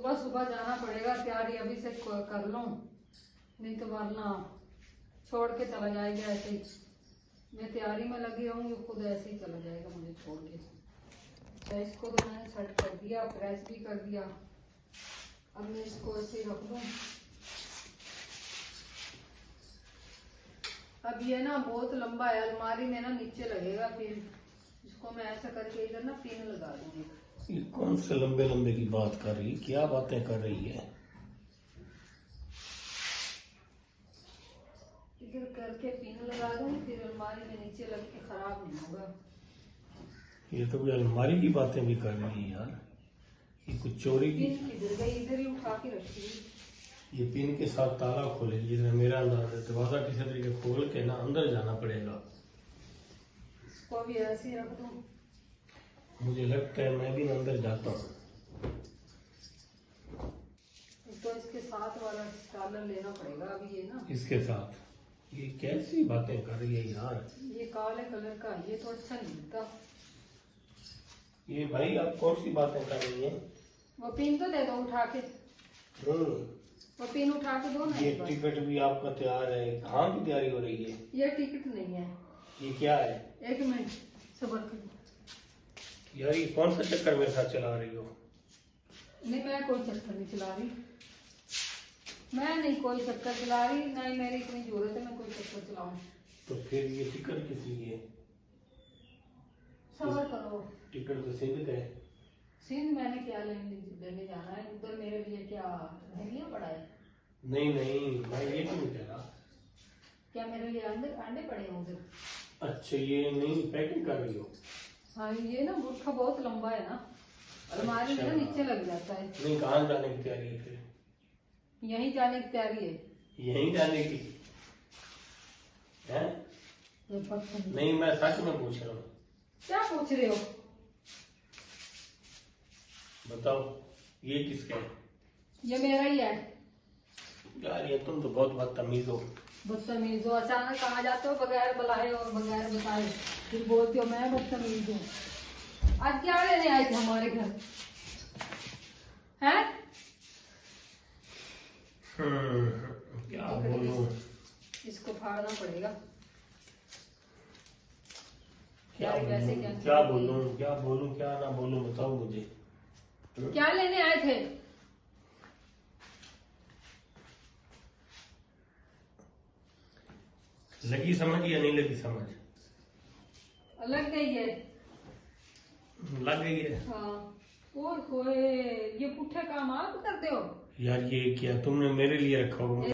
सुबह सुबह जाना पड़ेगा, तैयारी अभी से कर लूं, नहीं तो वरना छोड़ के चला जाएगा ऐसे ही। मैं तैयारी में लगी रहूंगी, खुद ऐसे ही चला जाएगा मुझे छोड़ के। तो इसको तो मैंने सेट कर दिया, प्रेस भी कर दिया। अब मैं इसको ऐसे ही रख दूं। अब ये ना बहुत लंबा है, अलमारी में ना नीचे लगेगा पिन। इसको मैं ऐसा करके इधर ना पिन लगा दूंगी। ये कौन से लंबे लंबे की बात कर रही है, क्या बातें कर रही है? इधर करके पिन लगा दूंगी, फिर अलमारी में नीचे लग के खराब नहीं होगा। ये तो भी अलमारी की बातें भी कर रही है यार। ये कुछ चोरी की। पिन किधर गई? इधर ही उठा के रखी। ये पिन के साथ ताला खोलेगी, जिसमें मेरा अंदाजा है दरवाजा किसी तरीके खोल के ना अंदर जाना पड़ेगा। इसको भी ऐसे ही रख दूं। मुझे लगता है मैं भी अंदर जाता हूँ। तो इसके साथ वाला स्टालर लेना पड़ेगा अभी। ये ना इसके साथ ये कैसी बातें कर रही है यार। ये काले कलर का, ये तो अच्छा नहीं लगता। ये भाई आप कौन सी बातें कर रही हैं? वो पिन तो दे दो उठा के। वो पिन उठा के दो ना। ये टिकट भी आपका तैयार है, कहाँ की तैयारी हो रही है? ये टिकट नहीं है। ये क्या है? एक मिनट सबर करो। यार ये कौन सा चक्कर मेरे साथ चला रही हो? नहीं, मैं कोई चक्कर नहीं चला रही। मैं नहीं कोई चक्कर चला रही, नहीं मेरी इतनी जरूरत है मैं कोई चक्कर चलाऊं। तो फिर ये टिकट किस लिए? सबर करो। टिकट तो सिंध का है। सिंध मैंने क्या लेने जाना है? उधर मेरे लिए क्या दिल्ली पड़ा है? नहीं नहीं, मैं ये क्यों कह रहा। क्या मेरे लिए अंडे पड़े हैं उधर? अच्छा, ये नहीं पैकिंग कर रही हो? हाँ, ये ना बुरखा बहुत लंबा है ना, अलमारी में ना नीचे लग जाता है। नहीं, कहाँ जाने की तैयारी है फिर? यहीं जाने की तैयारी है। यहीं जाने की है? नहीं, मैं सच में पूछ रहा हूँ। क्या पूछ रहे हो? बताओ, ये किसका है? ये मेरा ही है। यार ये तुम तो बहुत बदतमीज हो। बदतमीज हो? अचानक कहाँ जाते हो बगैर बुलाए और बगैर बताए, फिर बोलते हो मैं बदतमीज हूँ। आज क्या लेने आए थे हमारे घर? हैं? क्या बोलूं? इसको फाड़ना पड़ेगा। क्या बोलूं क्या ना बोलूं, बताओ मुझे। क्या लेने आए थे? लगी समझ या नहीं लगी समझ? लग गई है। लग गई है। हाँ। और ये पुट्ठे काम आप करते हो? यार ये क्या तुमने मेरे लिए रखा होगा?